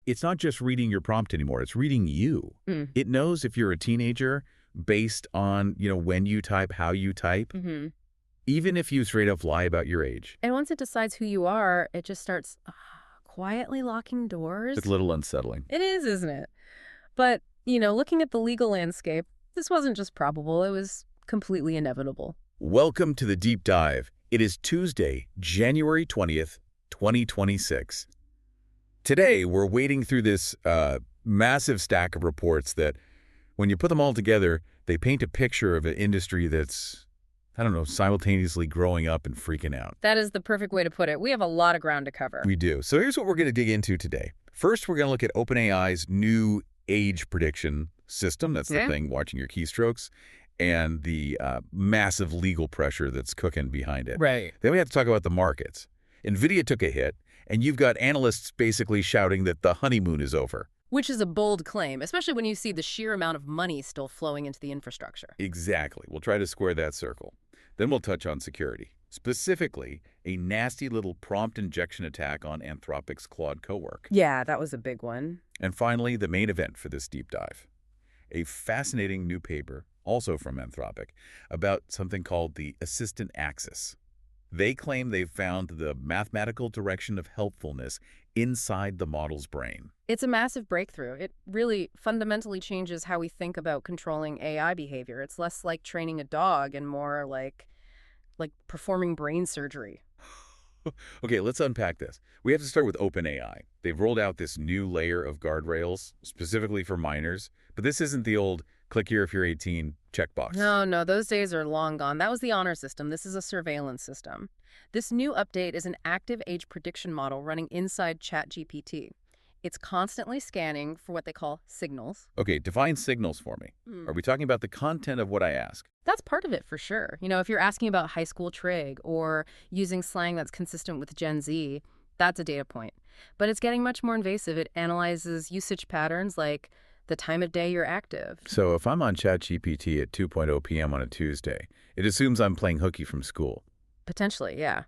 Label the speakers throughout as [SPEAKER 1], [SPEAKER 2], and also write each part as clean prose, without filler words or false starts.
[SPEAKER 1] it's not just reading your prompt anymore. It's reading you. It knows if you're a teenager based on, when you type, how you type, even if you straight up lie about your age.
[SPEAKER 2] And once it decides who you are, it just starts quietly locking doors.
[SPEAKER 1] It's a little unsettling.
[SPEAKER 2] It is, isn't it? But, looking at the legal landscape, this wasn't just probable. It was completely inevitable.
[SPEAKER 1] Welcome to the Deep Dive. It is Tuesday, January 20th, 2026. Today, we're wading through this massive stack of reports that, when you put them all together, they paint a picture of an industry that's, simultaneously growing up and freaking out.
[SPEAKER 2] That is the perfect way to put it. We have a lot of ground to cover.
[SPEAKER 1] We do. So here's what we're going to dig into today. First, we're going to look at OpenAI's new age prediction system. That's the thing, watching your keystrokes, and the massive legal pressure that's cooking behind it.
[SPEAKER 2] Right.
[SPEAKER 1] Then we have to talk about the markets. Nvidia took a hit, and you've got analysts basically shouting that the honeymoon is over.
[SPEAKER 2] Which is a bold claim, especially when you see the sheer amount of money still flowing into the infrastructure.
[SPEAKER 1] Exactly. We'll try to square that circle. Then we'll touch on security, specifically a nasty little prompt injection attack on Anthropic's Claude cowork.
[SPEAKER 2] Yeah, that was a big one.
[SPEAKER 1] And finally, the main event for this deep dive, a fascinating new paper, also from Anthropic, about something called the assistant axis. They claim they've found the mathematical direction of helpfulness inside the model's brain.
[SPEAKER 2] It's a massive breakthrough. It really fundamentally changes how we think about controlling AI behavior. It's less like training a dog and more like performing brain surgery.
[SPEAKER 1] Okay, let's unpack this. We have to start with OpenAI. They've rolled out this new layer of guardrails specifically for minors, but this isn't the old click here if you're 18 checkbox.
[SPEAKER 2] No, those days are long gone. That was the honor system. This is a surveillance system. This new update is an active age prediction model running inside ChatGPT. It's constantly scanning for what they call signals.
[SPEAKER 1] Okay, define signals for me. Are we talking about the content of what I ask?
[SPEAKER 2] That's part of it for sure. If you're asking about high school trig or using slang that's consistent with Gen Z, that's a data point. But it's getting much more invasive. It analyzes usage patterns like the time of day you're active.
[SPEAKER 1] So if I'm on ChatGPT at 2:00 p.m. on a Tuesday, it assumes I'm playing hooky from school.
[SPEAKER 2] Potentially, yeah.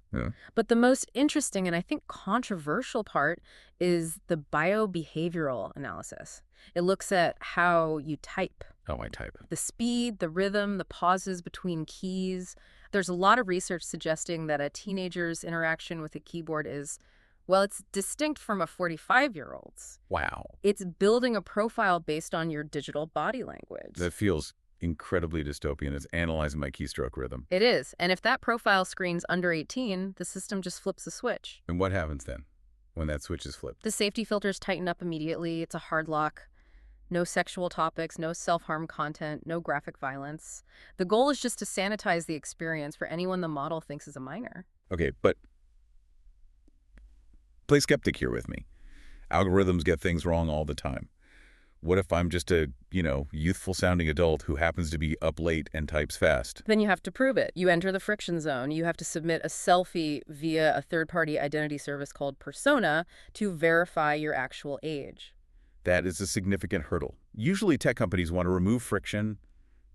[SPEAKER 2] But the most interesting and I think controversial part is the biobehavioral analysis. It looks at how you type.
[SPEAKER 1] Oh, I type.
[SPEAKER 2] The speed, the rhythm, the pauses between keys. There's a lot of research suggesting that a teenager's interaction with a keyboard is, well, it's distinct from a 45-year-old's.
[SPEAKER 1] Wow.
[SPEAKER 2] It's building a profile based on your digital body language.
[SPEAKER 1] That feels incredibly dystopian. It's analyzing my keystroke rhythm.
[SPEAKER 2] It is. And if that profile screen's under 18, the system just flips a switch.
[SPEAKER 1] And what happens then when that switch is flipped?
[SPEAKER 2] The safety filters tighten up immediately. It's a hard lock. No sexual topics, no self-harm content, no graphic violence. The goal is just to sanitize the experience for anyone the model thinks is a minor.
[SPEAKER 1] Okay, but play skeptic here with me. Algorithms get things wrong all the time. What if I'm just a, youthful-sounding adult who happens to be up late and types fast?
[SPEAKER 2] Then you have to prove it. You enter the friction zone. You have to submit a selfie via a third-party identity service called Persona to verify your actual age.
[SPEAKER 1] That is a significant hurdle. Usually tech companies want to remove friction,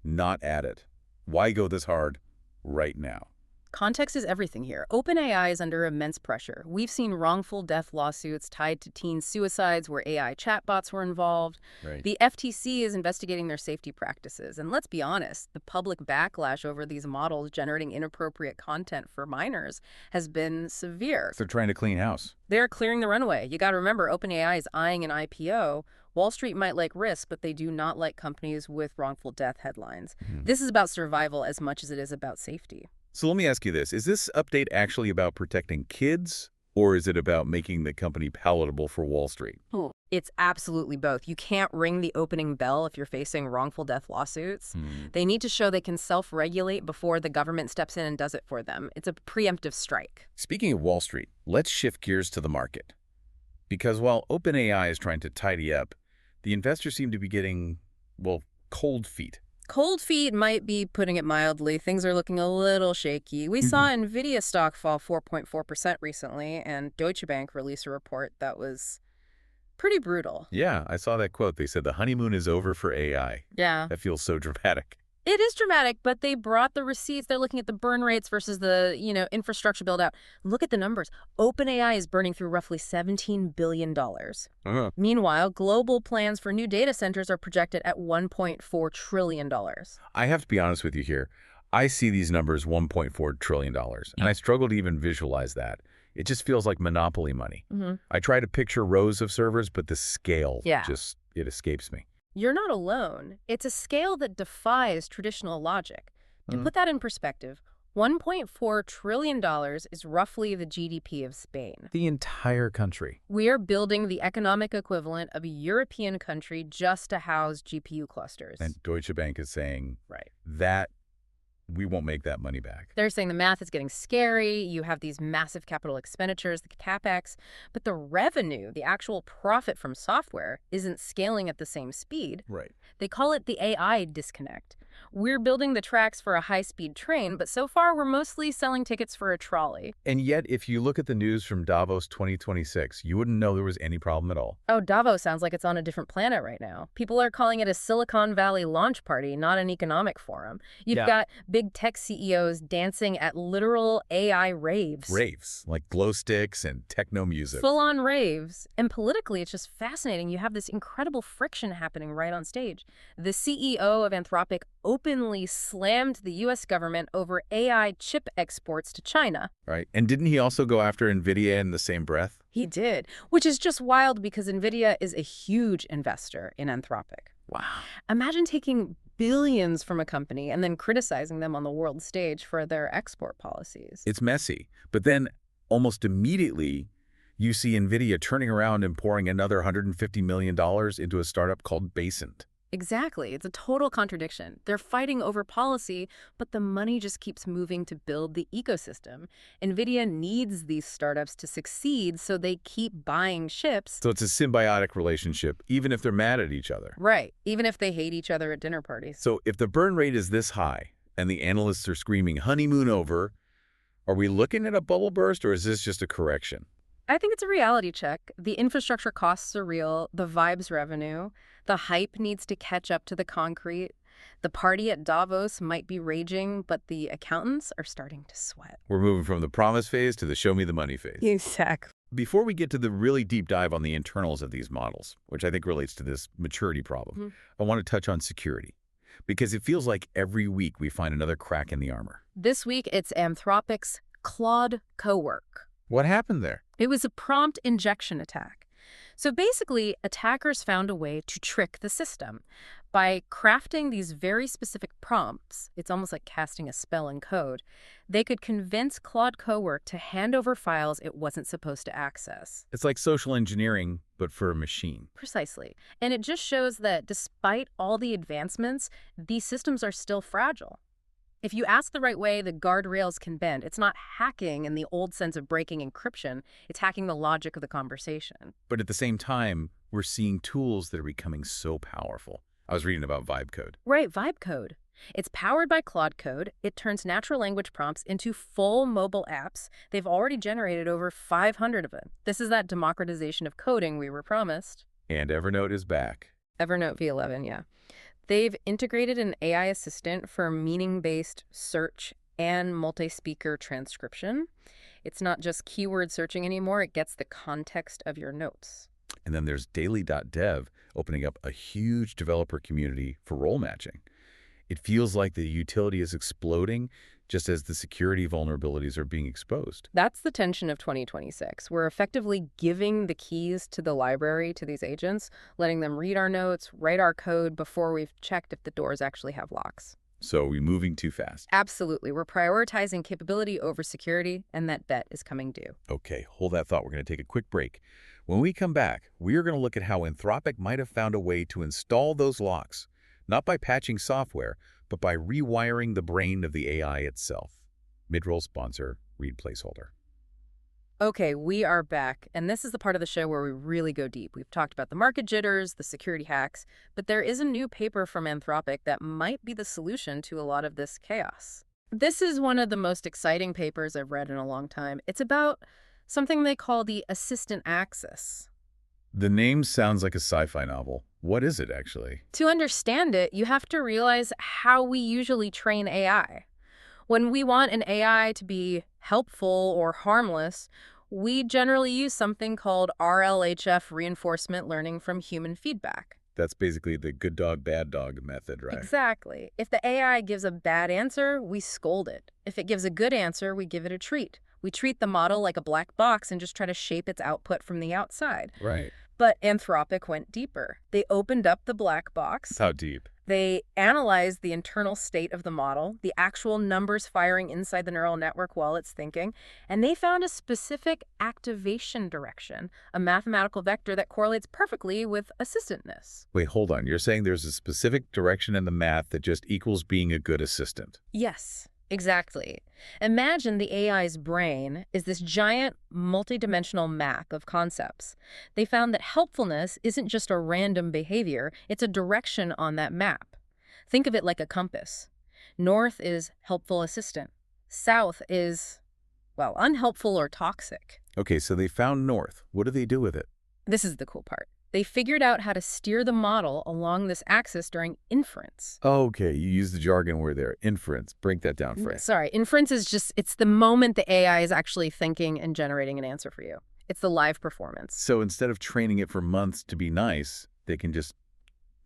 [SPEAKER 1] not add it. Why go this hard right now?
[SPEAKER 2] Context is everything here. OpenAI is under immense pressure. We've seen wrongful death lawsuits tied to teen suicides where AI chatbots were involved.
[SPEAKER 1] Right.
[SPEAKER 2] The FTC is investigating their safety practices. And let's be honest, the public backlash over these models generating inappropriate content for minors has been severe.
[SPEAKER 1] They're trying to clean house.
[SPEAKER 2] They're clearing the runway. You got to remember, OpenAI is eyeing an IPO. Wall Street might like risk, but they do not like companies with wrongful death headlines. This is about survival as much as it is about safety.
[SPEAKER 1] So let me ask you this. Is this update actually about protecting kids, or is it about making the company palatable for Wall Street?
[SPEAKER 2] It's absolutely both. You can't ring the opening bell if you're facing wrongful death lawsuits. They need to show they can self-regulate before the government steps in and does it for them. It's a preemptive strike.
[SPEAKER 1] Speaking of Wall Street, let's shift gears to the market. Because while OpenAI is trying to tidy up, the investors seem to be getting, cold feet.
[SPEAKER 2] Cold feet might be putting it mildly. Things are looking a little shaky. We saw Nvidia stock fall 4.4% recently, and Deutsche Bank release a report that was pretty brutal.
[SPEAKER 1] Yeah, I saw that quote. They said the honeymoon is over for AI.
[SPEAKER 2] Yeah.
[SPEAKER 1] That feels so dramatic.
[SPEAKER 2] It is dramatic, but they brought the receipts. They're looking at the burn rates versus the, infrastructure build out. Look at the numbers. OpenAI is burning through roughly $17 billion. Meanwhile, global plans for new data centers are projected at $1.4 trillion.
[SPEAKER 1] I have to be honest with you here. I see these numbers, $1.4 trillion, and I struggle to even visualize that. It just feels like monopoly money. I try to picture rows of servers, but the scale it escapes me.
[SPEAKER 2] You're not alone. It's a scale that defies traditional logic. To put that in perspective, $1.4 trillion is roughly the GDP of Spain.
[SPEAKER 1] The entire country.
[SPEAKER 2] We are building the economic equivalent of a European country just to house GPU clusters.
[SPEAKER 1] And Deutsche Bank is saying
[SPEAKER 2] right.
[SPEAKER 1] that we won't make that money back.
[SPEAKER 2] They're saying the math is getting scary. You have these massive capital expenditures, the CapEx, but the revenue, the actual profit from software, isn't scaling at the same speed.
[SPEAKER 1] Right.
[SPEAKER 2] They call it the AI disconnect. We're building the tracks for a high-speed train, but so far we're mostly selling tickets for a trolley.
[SPEAKER 1] And yet, if you look at the news from Davos 2026, you wouldn't know there was any problem at all.
[SPEAKER 2] Oh, Davos sounds like it's on a different planet right now. People are calling it a Silicon Valley launch party, not an economic forum. You've got big tech CEOs dancing at literal AI raves.
[SPEAKER 1] Raves, like glow sticks and techno music.
[SPEAKER 2] Full-on raves. And politically, it's just fascinating. You have this incredible friction happening right on stage. The CEO of Anthropic openly slammed the U.S. government over AI chip exports to China.
[SPEAKER 1] Right. And didn't he also go after Nvidia in the same breath?
[SPEAKER 2] He did, which is just wild because Nvidia is a huge investor in Anthropic.
[SPEAKER 1] Wow.
[SPEAKER 2] Imagine taking billions from a company and then criticizing them on the world stage for their export policies.
[SPEAKER 1] It's messy. But then almost immediately, you see Nvidia turning around and pouring another $150 million into a startup called Basant.
[SPEAKER 2] Exactly. It's a total contradiction. They're fighting over policy, but the money just keeps moving to build the ecosystem. Nvidia needs these startups to succeed, so they keep buying chips.
[SPEAKER 1] So it's a symbiotic relationship, even if they're mad at each other.
[SPEAKER 2] Right. Even if they hate each other at dinner parties.
[SPEAKER 1] So if the burn rate is this high, and the analysts are screaming honeymoon over, are we looking at a bubble burst, or is this just a correction?
[SPEAKER 2] I think it's a reality check. The infrastructure costs are real, the vibes revenue, the hype needs to catch up to the concrete. The party at Davos might be raging, but the accountants are starting to sweat.
[SPEAKER 1] We're moving from the promise phase to the show me the money phase.
[SPEAKER 2] Exactly.
[SPEAKER 1] Before we get to the really deep dive on the internals of these models, which I think relates to this maturity problem, I want to touch on security. Because it feels like every week we find another crack in the armor.
[SPEAKER 2] This week, it's Anthropic's Claude co-work.
[SPEAKER 1] What happened there?
[SPEAKER 2] It was a prompt injection attack. So basically, attackers found a way to trick the system. By crafting these very specific prompts, it's almost like casting a spell in code, they could convince Claude Cowork to hand over files it wasn't supposed to access.
[SPEAKER 1] It's like social engineering, but for a machine.
[SPEAKER 2] Precisely. And it just shows that despite all the advancements, these systems are still fragile. If you ask the right way, the guardrails can bend. It's not hacking in the old sense of breaking encryption. It's hacking the logic of the conversation.
[SPEAKER 1] But at the same time, we're seeing tools that are becoming so powerful. I was reading about Vibe Code.
[SPEAKER 2] Right, Vibe Code. It's powered by Claude Code. It turns natural language prompts into full mobile apps. They've already generated over 500 of them. This is that democratization of coding we were promised.
[SPEAKER 1] And Evernote is back.
[SPEAKER 2] Evernote V11, yeah. They've integrated an AI assistant for meaning-based search and multi-speaker transcription. It's not just keyword searching anymore. It gets the context of your notes.
[SPEAKER 1] And then there's daily.dev opening up a huge developer community for role matching. It feels like the utility is exploding just as the security vulnerabilities are being exposed.
[SPEAKER 2] That's the tension of 2026. We're effectively giving the keys to the library to these agents, letting them read our notes, write our code before we've checked if the doors actually have locks.
[SPEAKER 1] So are we moving too fast?
[SPEAKER 2] Absolutely. We're prioritizing capability over security, and that bet is coming due.
[SPEAKER 1] Okay, hold that thought. We're going to take a quick break. When we come back, we are going to look at how Anthropic might have found a way to install those locks, not by patching software, but by rewiring the brain of the AI itself. Mid-roll sponsor, read placeholder.
[SPEAKER 2] Okay, we are back, and this is the part of the show where we really go deep. We've talked about the market jitters, the security hacks, but there is a new paper from Anthropic that might be the solution to a lot of this chaos. This is one of the most exciting papers I've read in a long time. It's about something they call the assistant axis.
[SPEAKER 1] The name sounds like a sci-fi novel. What is it, actually?
[SPEAKER 2] To understand it, you have to realize how we usually train AI. When we want an AI to be helpful or harmless, we generally use something called RLHF reinforcement learning from human feedback.
[SPEAKER 1] That's basically the good dog, bad dog method, right?
[SPEAKER 2] Exactly. If the AI gives a bad answer, we scold it. If it gives a good answer, we give it a treat. We treat the model like a black box and just try to shape its output from the outside.
[SPEAKER 1] Right.
[SPEAKER 2] But Anthropic went deeper. They opened up the black box.
[SPEAKER 1] How deep?
[SPEAKER 2] They analyzed the internal state of the model, the actual numbers firing inside the neural network while it's thinking, and they found a specific activation direction, a mathematical vector that correlates perfectly with assistantness.
[SPEAKER 1] Wait, hold on. You're saying there's a specific direction in the math that just equals being a good assistant?
[SPEAKER 2] Yes, exactly. Imagine the AI's brain is this giant multidimensional map of concepts. They found that helpfulness isn't just a random behavior, it's a direction on that map. Think of it like a compass. North is helpful assistant. South is, well, unhelpful or toxic.
[SPEAKER 1] Okay, so they found north. What do they do with it?
[SPEAKER 2] This is the cool part. They figured out how to steer the model along this axis during inference.
[SPEAKER 1] Okay, you use the jargon word there. Inference. Break that down for us.
[SPEAKER 2] Sorry, inference is just, it's the moment the AI is actually thinking and generating an answer for you. It's the live performance.
[SPEAKER 1] So instead of training it for months to be nice, they can just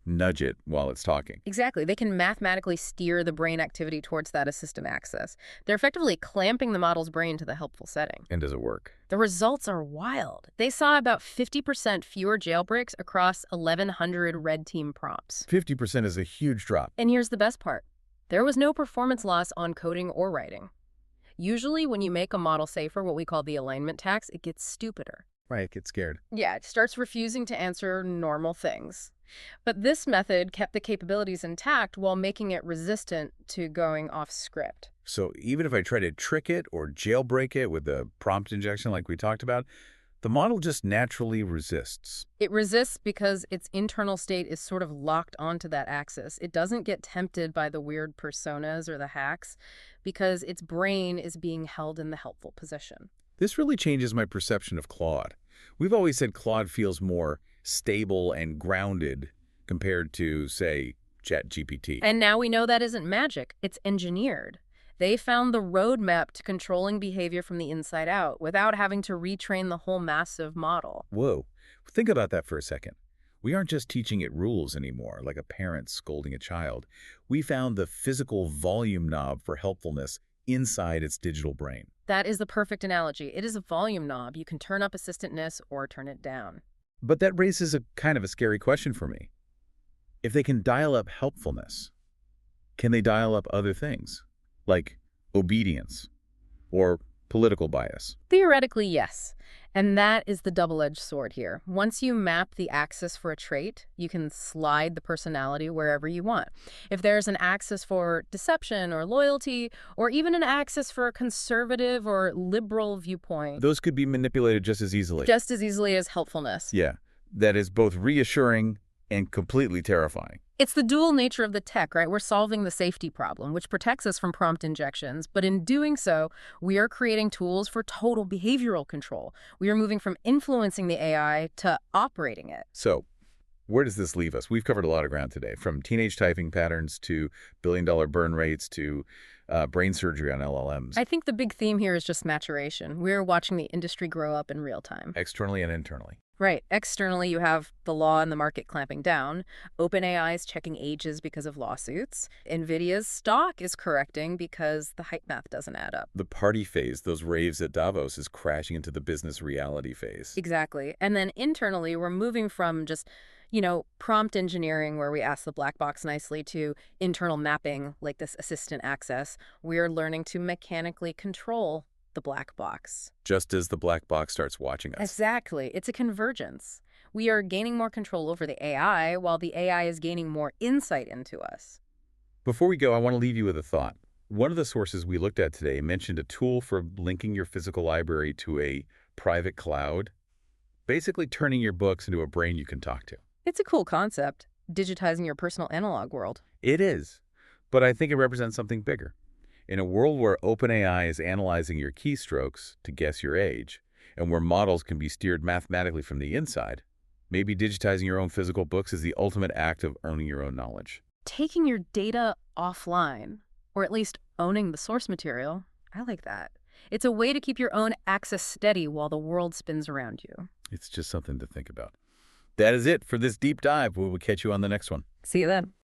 [SPEAKER 1] nudge it while it's talking.
[SPEAKER 2] Exactly. They can mathematically steer the brain activity towards that assistant axis. They're effectively clamping the model's brain to the helpful setting.
[SPEAKER 1] And does it work?
[SPEAKER 2] The results are wild. They saw about 50% fewer jailbreaks across 1,100 red team prompts.
[SPEAKER 1] 50% is a huge drop.
[SPEAKER 2] And here's the best part. There was no performance loss on coding or writing. Usually when you make a model safer, what we call the alignment tax, it gets stupider.
[SPEAKER 1] Right, get scared.
[SPEAKER 2] Yeah, it starts refusing to answer normal things. But this method kept the capabilities intact while making it resistant to going off script.
[SPEAKER 1] So even if I try to trick it or jailbreak it with a prompt injection like we talked about, the model just naturally resists.
[SPEAKER 2] It resists because its internal state is sort of locked onto that axis. It doesn't get tempted by the weird personas or the hacks because its brain is being held in the helpful position.
[SPEAKER 1] This really changes my perception of Claude. We've always said Claude feels more stable and grounded compared to, say, ChatGPT.
[SPEAKER 2] And now we know that isn't magic. It's engineered. They found the roadmap to controlling behavior from the inside out without having to retrain the whole massive model.
[SPEAKER 1] Whoa. Think about that for a second. We aren't just teaching it rules anymore, like a parent scolding a child. We found the physical volume knob for helpfulness inside its digital brain.
[SPEAKER 2] That is the perfect analogy. It is a volume knob. You can turn up assistantness or turn it down.
[SPEAKER 1] But that raises a kind of a scary question for me. If they can dial up helpfulness, can they dial up other things, like obedience or political bias?
[SPEAKER 2] Theoretically, yes. And that is the double-edged sword here. Once you map the axis for a trait, you can slide the personality wherever you want. If there's an axis for deception or loyalty, or even an axis for a conservative or liberal viewpoint.
[SPEAKER 1] Those could be manipulated just as easily.
[SPEAKER 2] Just as easily as helpfulness.
[SPEAKER 1] Yeah, that is both reassuring and completely terrifying.
[SPEAKER 2] It's the dual nature of the tech, right? We're solving the safety problem, which protects us from prompt injections. But in doing so, we are creating tools for total behavioral control. We are moving from influencing the AI to operating it.
[SPEAKER 1] So where does this leave us? We've covered a lot of ground today, from teenage typing patterns to billion-dollar burn rates to brain surgery on LLMs.
[SPEAKER 2] I think the big theme here is just maturation. We're watching the industry grow up in real time.
[SPEAKER 1] Externally and internally.
[SPEAKER 2] Right. Externally, you have the law and the market clamping down. OpenAI's checking ages because of lawsuits. Nvidia's stock is correcting because the hype math doesn't add up.
[SPEAKER 1] The party phase, those raves at Davos, is crashing into the business reality phase.
[SPEAKER 2] Exactly. And then internally, we're moving from just, prompt engineering where we ask the black box nicely to internal mapping like this assistant access. We're learning to mechanically control the black box.
[SPEAKER 1] Just as the black box starts watching us.
[SPEAKER 2] Exactly. It's a convergence. We are gaining more control over the AI while the AI is gaining more insight into us.
[SPEAKER 1] Before we go, I want to leave you with a thought. One of the sources we looked at today mentioned a tool for linking your physical library to a private cloud, basically turning your books into a brain you can talk to.
[SPEAKER 2] It's a cool concept, digitizing your personal analog world.
[SPEAKER 1] It is, but I think it represents something bigger. In a world where OpenAI is analyzing your keystrokes to guess your age, and where models can be steered mathematically from the inside, Maybe digitizing your own physical books is the ultimate act of owning your own knowledge.
[SPEAKER 2] Taking your data offline, or at least owning the source material, I like that. It's a way to keep your own access steady while the world spins around you.
[SPEAKER 1] It's just something to think about. That is it for this deep dive. We will catch you on the next one.
[SPEAKER 2] See you then.